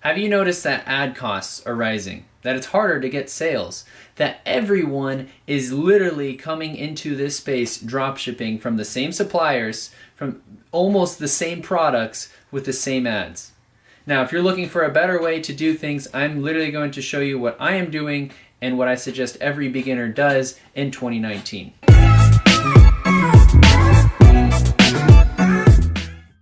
Have you noticed that ad costs are rising? That it's harder to get sales? That everyone is literally coming into this space dropshipping from the same suppliers, from almost the same products with the same ads? Now, if you're looking for a better way to do things, I'm literally going to show you what I am doing and what I suggest every beginner does in 2019.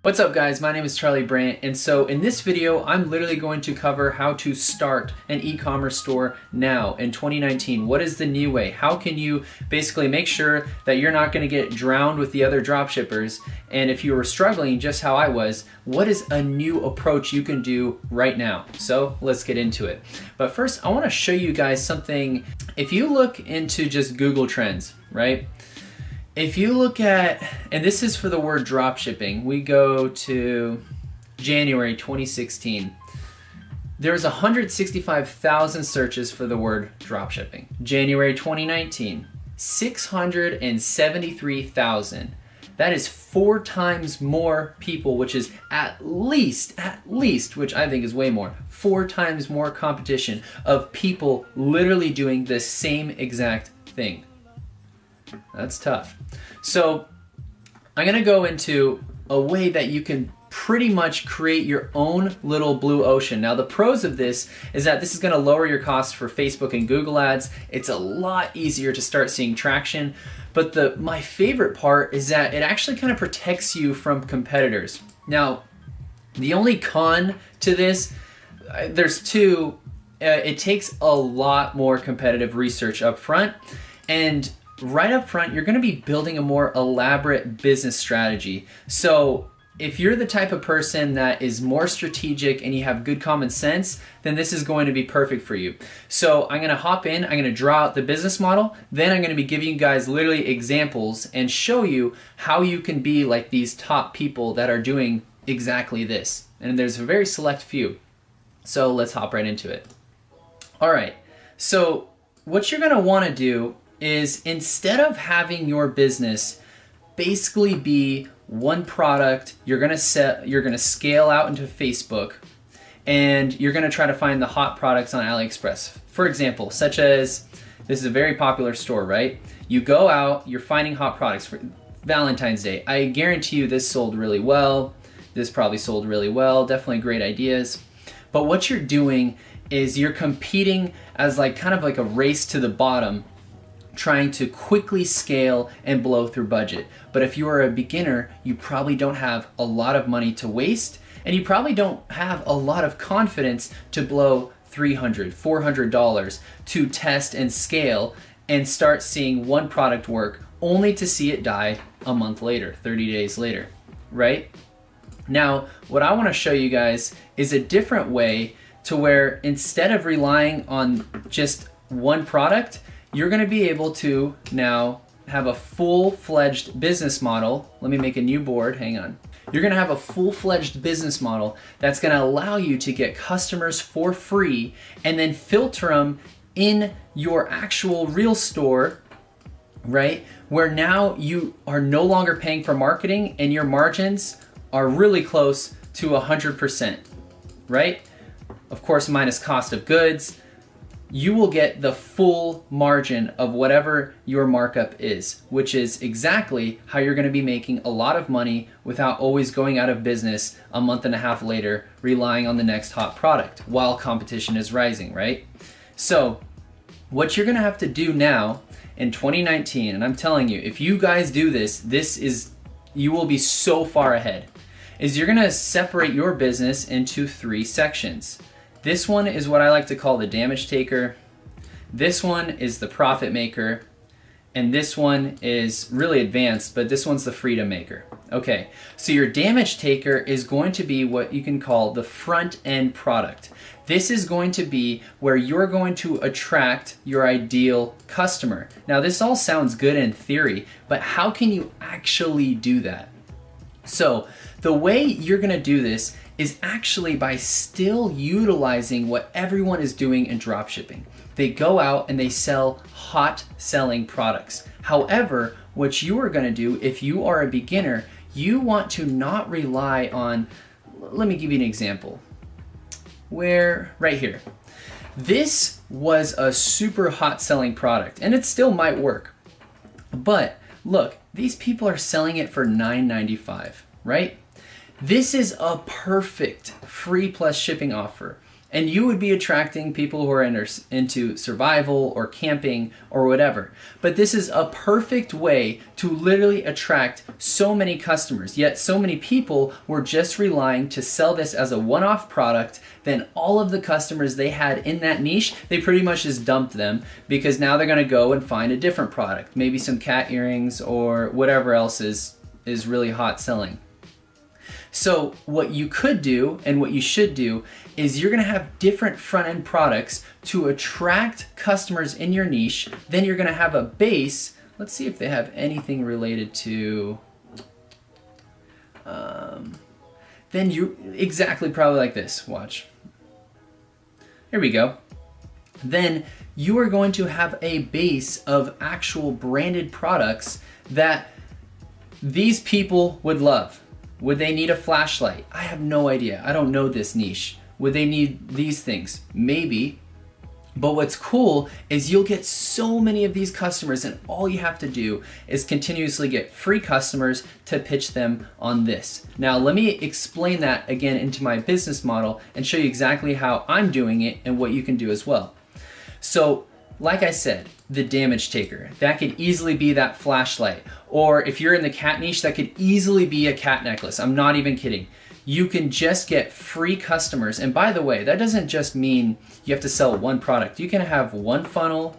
What's up guys, my name is Charlie Brandt, and so in this video I'm literally going to cover how to start an e-commerce store now in 2019. What is the new way? How can you basically make sure that you're not going to get drowned with the other dropshippers? And if you were struggling just how I was, what is a new approach you can do right now? So let's get into it. But first I want to show you guys something. If you look into just Google Trends, right? If you look at, and this is for the word dropshipping, we go to January 2016. There's 165,000 searches for the word dropshipping. January 2019, 673,000. That is 4 times more people, which is at least, which I think is way more, 4 times more competition of people literally doing the same exact thing. That's tough. So I'm going to go into a way that you can pretty much create your own little blue ocean. Now the pros of this is that this is going to lower your costs for Facebook and Google ads. It's a lot easier to start seeing traction. But my favorite part is that it actually kind of protects you from competitors. Now the only con to this, there's two. It takes a lot more competitive research up front, and right up front, you're going to be building a more elaborate business strategy. So if you're the type of person that is more strategic and you have good common sense, then this is going to be perfect for you. So I'm going to hop in, I'm going to draw out the business model, then I'm going to be giving you guys literally examples and show you how you can be like these top people that are doing exactly this. And there's a very select few. So let's hop right into it. All right, so what you're going to want to do is, instead of having your business basically be one product, you're gonna scale out into Facebook, and you're gonna try to find the hot products on AliExpress. For example, such as, this is a very popular store, right? You go out, you're finding hot products for Valentine's Day. I guarantee you this sold really well. This probably sold really well. Definitely great ideas. But what you're doing is you're competing as like kind of like a race to the bottom, trying to quickly scale and blow through budget. But if you are a beginner, you probably don't have a lot of money to waste, and you probably don't have a lot of confidence to blow $300, $400 to test and scale and start seeing one product work only to see it die a month later, 30 days later, right? Now, what I want to show you guys is a different way to where, instead of relying on just one product, you're going to be able to now have a full-fledged business model. Let me make a new board, hang on. You're going to have a full-fledged business model that's going to allow you to get customers for free and then filter them in your actual real store, right? Where now you are no longer paying for marketing and your margins are really close to 100%, right? Of course, minus cost of goods. You will get the full margin of whatever your markup is, which is exactly how you're going to be making a lot of money without always going out of business a month and a half later, relying on the next hot product while competition is rising, right? So what you're going to have to do now in 2019, and I'm telling you, if you guys do this, you will be so far ahead, is you're going to separate your business into 3 sections. This one is what I like to call the damage taker. This one is the profit maker. And this one is really advanced, but this one's the freedom maker. Okay, so your damage taker is going to be what you can call the front end product. This is going to be where you're going to attract your ideal customer. Now this all sounds good in theory, but how can you actually do that? So the way you're gonna do this is actually by still utilizing what everyone is doing in dropshipping. They go out and they sell hot selling products. However, what you are gonna do if you are a beginner, you want to not rely on, let me give you an example. right here. This was a super hot selling product, and it still might work. But look, these people are selling it for $9.95, right? This is a perfect free plus shipping offer. And you would be attracting people who are into survival or camping or whatever. But this is a perfect way to literally attract so many customers. Yet so many people were just relying to sell this as a one-off product. Then all of the customers they had in that niche, they pretty much just dumped them because now they're going to go and find a different product. Maybe some cat earrings or whatever else is really hot selling. So what you could do and what you should do is you're going to have different front-end products to attract customers in your niche. Then you're going to have a base. Let's see if they have anything related to, then you, exactly probably like this. Watch. Here we go. Then you are going to have a base of actual branded products that these people would love. Would they need a flashlight? I have no idea. I don't know this niche. Would they need these things? Maybe. But what's cool is you'll get so many of these customers, and all you have to do is continuously get free customers to pitch them on this. Now let me explain that again into my business model and show you exactly how I'm doing it and what you can do as well. So like I said, the damage taker, that could easily be that flashlight. Or if you're in the cat niche, that could easily be a cat necklace. I'm not even kidding. You can just get free customers. And by the way, that doesn't just mean you have to sell one product. You can have one funnel,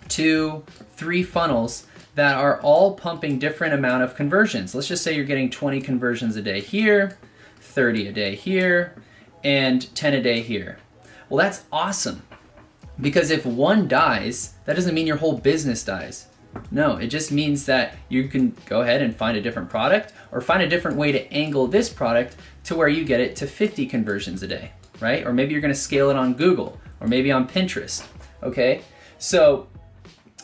2, 3 funnels that are all pumping different amount of conversions. Let's just say you're getting 20 conversions a day here, 30 a day here, and 10 a day here. Well, that's awesome. Because if one dies, that doesn't mean your whole business dies. No, it just means that you can go ahead and find a different product or find a different way to angle this product to where you get it to 50 conversions a day, right? Or maybe you're gonna scale it on Google or maybe on Pinterest, okay? So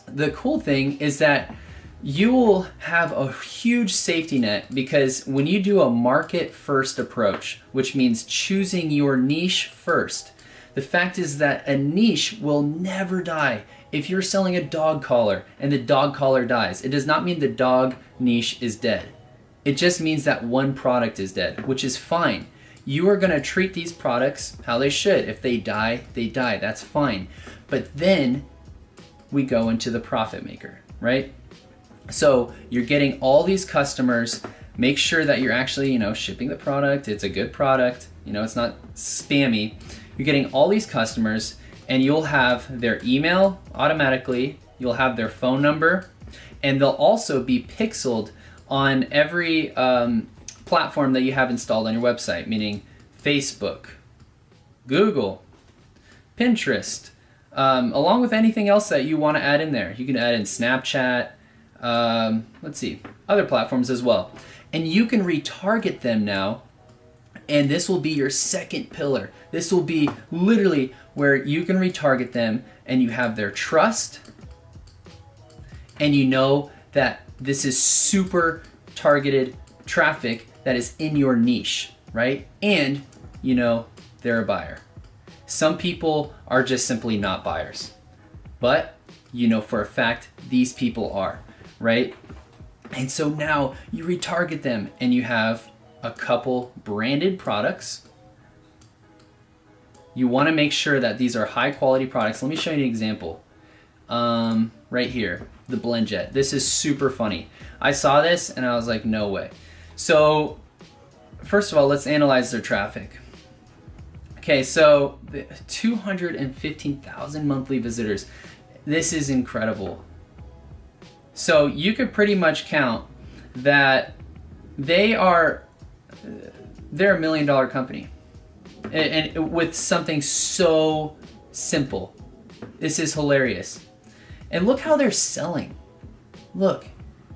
the cool thing is that you will have a huge safety net because when you do a market first approach, which means choosing your niche first, the fact is that a niche will never die. If you're selling a dog collar and the dog collar dies, it does not mean the dog niche is dead. It just means that one product is dead, which is fine. You are gonna treat these products how they should. If they die, they die, that's fine. But then we go into the profit maker, right? So you're getting all these customers. Make sure that you're actually, shipping the product. It's a good product. It's not spammy. You're getting all these customers and you'll have their email automatically, you'll have their phone number, and they'll also be pixeled on every platform that you have installed on your website, meaning Facebook, Google, Pinterest, along with anything else that you want to add in there. You can add in Snapchat, let's see, other platforms as well. And you can retarget them now. And this will be your second pillar. This will be literally where you can retarget them and you have their trust and you know that this is super targeted traffic that is in your niche, right? And they're a buyer. Some people are just simply not buyers, but for a fact these people are, right? And so now you retarget them and you have a couple branded products. You want to make sure that these are high quality products. Let me show you an example. Right here, the Blend Jet. This is super funny. I saw this and I was like, no way. So first of all, let's analyze their traffic. Okay, so 215,000 monthly visitors. This is incredible. So you could pretty much count that they're a $1 million company, and with something so simple. This is hilarious. And look how they're selling. Look,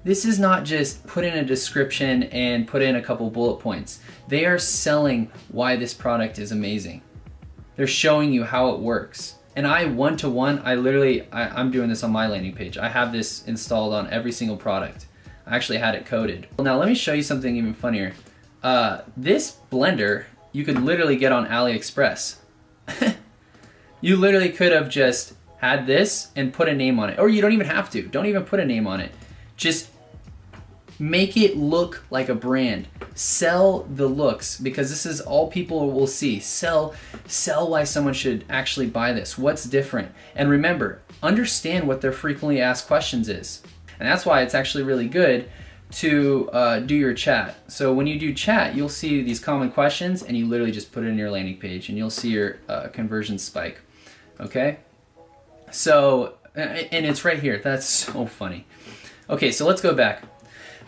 this is not just put in a description and put in a couple bullet points. They are selling why this product is amazing. They're showing you how it works. And I one-to-one, I'm doing this on my landing page. I have this installed on every single product. I actually had it coded. Now let me show you something even funnier. This blender you could literally get on AliExpress. You literally could have just had this and put a name on it. Or you don't even have to. Don't even put a name on it. Just make it look like a brand. Sell the looks, because this is all people will see. Sell why someone should actually buy this. What's different? And remember, understand what their frequently asked questions is. And that's why it's actually really good to do your chat. So when you do chat, you'll see these common questions and you literally just put it in your landing page and you'll see your conversion spike. Okay? So, and it's right here. That's so funny. Okay, so let's go back.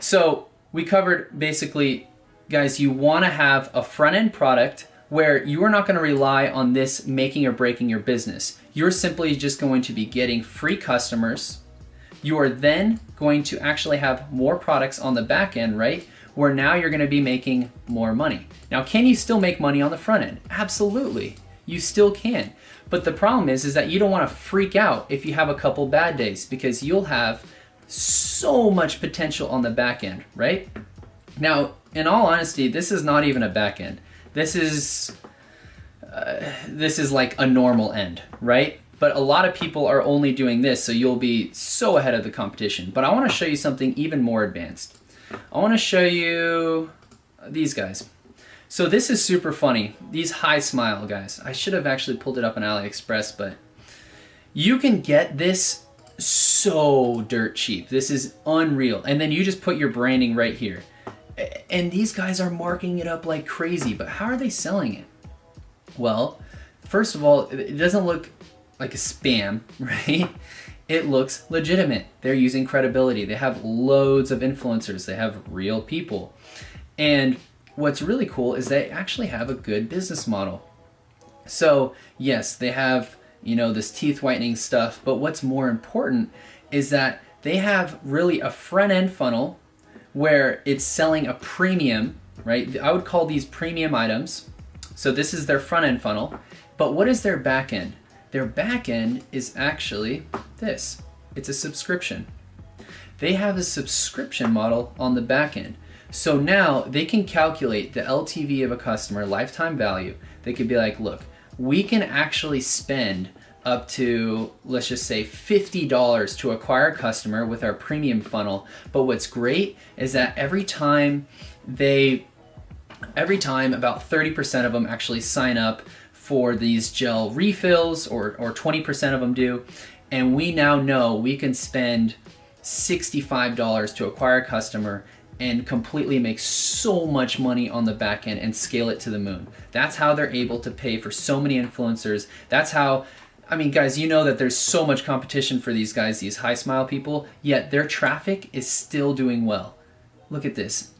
So we covered basically, guys, you want to have a front-end product where you are not going to rely on this making or breaking your business. You're simply just going to be getting free customers. You are then going to actually have more products on the back end, right? Where now you're going to be making more money. Now, can you still make money on the front end? Absolutely. You still can. But the problem is that you don't want to freak out if you have a couple bad days, because you'll have so much potential on the back end, right? Now, in all honesty, this is not even a back end. This is like a normal end, right? But a lot of people are only doing this, so you'll be so ahead of the competition. But I want to show you something even more advanced. I want to show you these guys. So this is super funny. These high smile guys. I should have actually pulled it up on AliExpress, but you can get this so dirt cheap. This is unreal. And then you just put your branding right here. And these guys are marking it up like crazy, but how are they selling it? Well, first of all, it doesn't look like a spam, right? It looks legitimate. They're using credibility. They have loads of influencers. They have real people. And what's really cool is they actually have a good business model. So yes, they have, you know, this teeth whitening stuff, but what's more important is that they have really a front end funnel where it's selling a premium, right? I would call these premium items. So this is their front end funnel, but what is their back end? Their back end is actually this. It's a subscription. They have a subscription model on the back end. So now they can calculate the LTV of a customer, lifetime value. They could be like, look, we can actually spend up to, let's just say, $50 to acquire a customer with our premium funnel. But what's great is that every time about 30% of them actually sign up for these gel refills, or 20% of them do. And we now know we can spend $65 to acquire a customer and completely make so much money on the back end and scale it to the moon. That's how they're able to pay for so many influencers. That's how, I mean, guys, you know that there's so much competition for these guys, these high smile people, yet their traffic is still doing well. Look at this,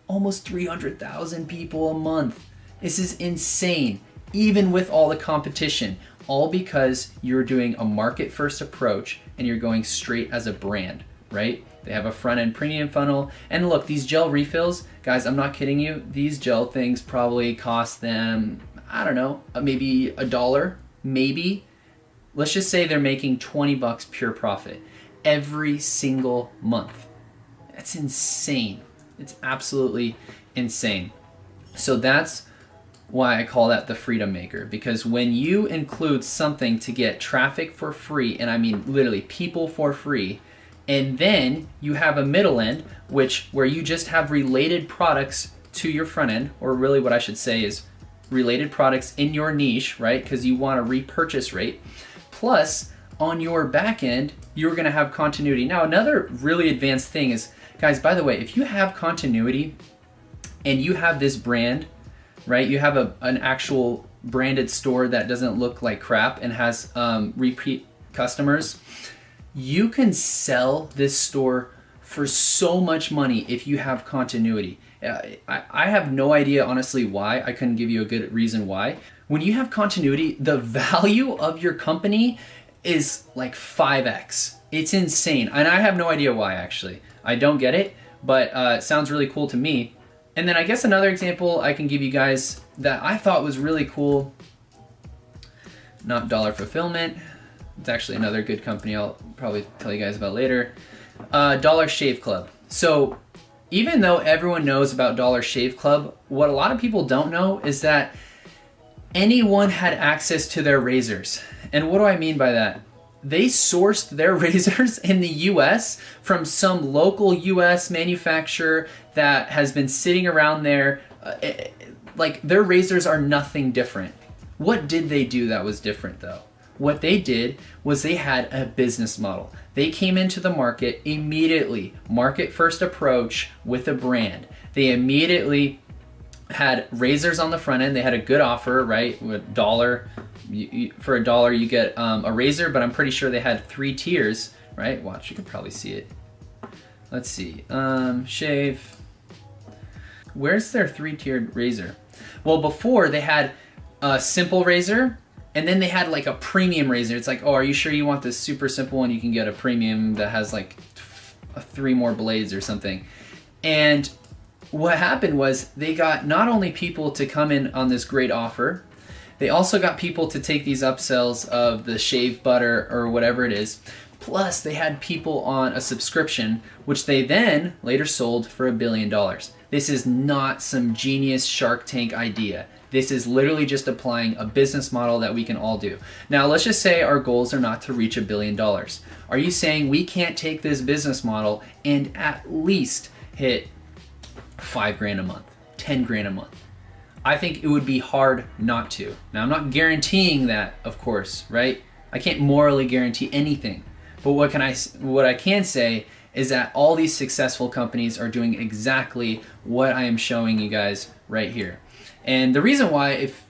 almost 300,000 people a month. This is insane, even with all the competition, all because you're doing a market first approach and you're going straight as a brand, right? They have a front end premium funnel. And look, these gel refills, guys, I'm not kidding you. These gel things probably cost them, I don't know, maybe $1, maybe. Let's just say they're making 20 bucks pure profit every single month. That's insane. It's absolutely insane. So that's why I call that the freedom maker, because when you include something to get traffic for free, and I mean literally people for free, and then you have a middle end, where you just have related products to your front end, or really what I should say is related products in your niche, right? Because you want a repurchase rate. Plus, on your back end, you're gonna have continuity. Now, another really advanced thing is, guys, by the way, if you have continuity and you have this brand, right? You have an actual branded store that doesn't look like crap and has repeat customers, you can sell this store for so much money if you have continuity. I have no idea, honestly, why. I couldn't give you a good reason why. When you have continuity, the value of your company is like 5x. It's insane. And I have no idea why, actually. I don't get it, but it sounds really cool to me. And then I guess another example I can give you guys that I thought was really cool, not Dollar Fulfillment. It's actually another good company I'll probably tell you guys about later. Dollar Shave Club. So even though everyone knows about Dollar Shave Club, what a lot of people don't know is that anyone had access to their razors. And what do I mean by that? They sourced their razors in the US from some local US manufacturer that has been sitting around there. Like, their razors are nothing different. What did they do that was different though? What they did was they had a business model. They came into the market immediately, market first approach with a brand. They immediately had razors on the front end. They had a good offer, right? With $1, for $1 you get a razor, but I'm pretty sure they had 3 tiers, right? Watch, you can probably see it. Let's see, shave. Where's their 3-tiered razor? Well, before they had a simple razor, and then they had like a premium razor. It's like, oh, are you sure you want this super simple one? You can get a premium that has like 3 more blades or something. And what happened was they got not only people to come in on this great offer, they also got people to take these upsells of the shave butter or whatever it is. Plus they had people on a subscription, which they then later sold for $1 billion. This is not some genius Shark Tank idea. This is literally just applying a business model that we can all do. Now, let's just say our goals are not to reach $1 billion. Are you saying we can't take this business model and at least hit $5 grand a month, 10 grand a month? I think it would be hard not to. Now, I'm not guaranteeing that, of course, right? I can't morally guarantee anything. But what I can say is that all these successful companies are doing exactly what I am showing you guys right here. And the reason why, if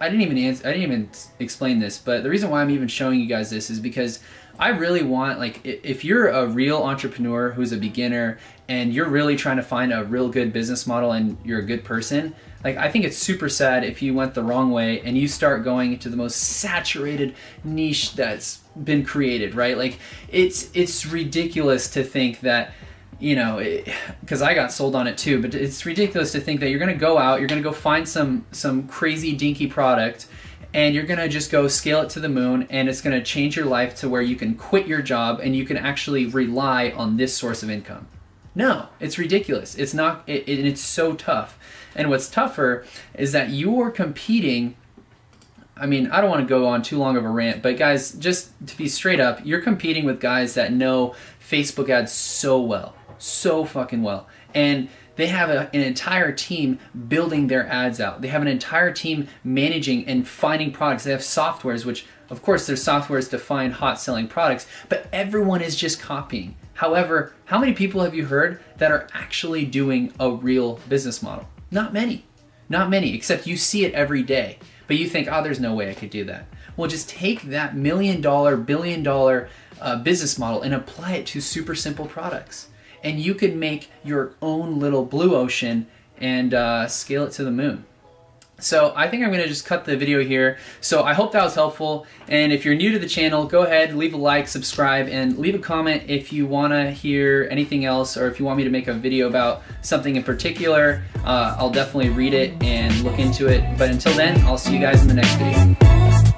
I didn't even explain this, but the reason why I'm even showing you guys this is because I really want, like, if you're a real entrepreneur who's a beginner and you're really trying to find a real good business model and you're a good person, like, I think it's super sad if you went the wrong way and you start going into the most saturated niche that's been created, right? Like, it's ridiculous to think that, you know, because I got sold on it too, but it's ridiculous to think that you're gonna go out, you're gonna go find some crazy dinky product, and you're gonna just go scale it to the moon, and it's gonna change your life to where you can quit your job and you can actually rely on this source of income. No, it's ridiculous. It's not, and it's so tough. And what's tougher is that you're competing. I mean, I don't want to go on too long of a rant, but guys, just to be straight up, you're competing with guys that know Facebook ads so well, so fucking well. And they have an entire team building their ads out. They have an entire team managing and finding products. They have softwares, which of course there's softwares to find hot selling products, but everyone is just copying. However, how many people have you heard that are actually doing a real business model? Not many. Not many, except you see it every day. But you think, oh, there's no way I could do that. Well, just take that $1 million, billion-dollar business model and apply it to super simple products. And you could make your own little blue ocean and scale it to the moon. So I think I'm going to just cut the video here. So I hope that was helpful. And if you're new to the channel, go ahead, leave a like, subscribe, and leave a comment if you want to hear anything else, or if you want me to make a video about something in particular. I'll definitely read it and look into it. But until then, I'll see you guys in the next video.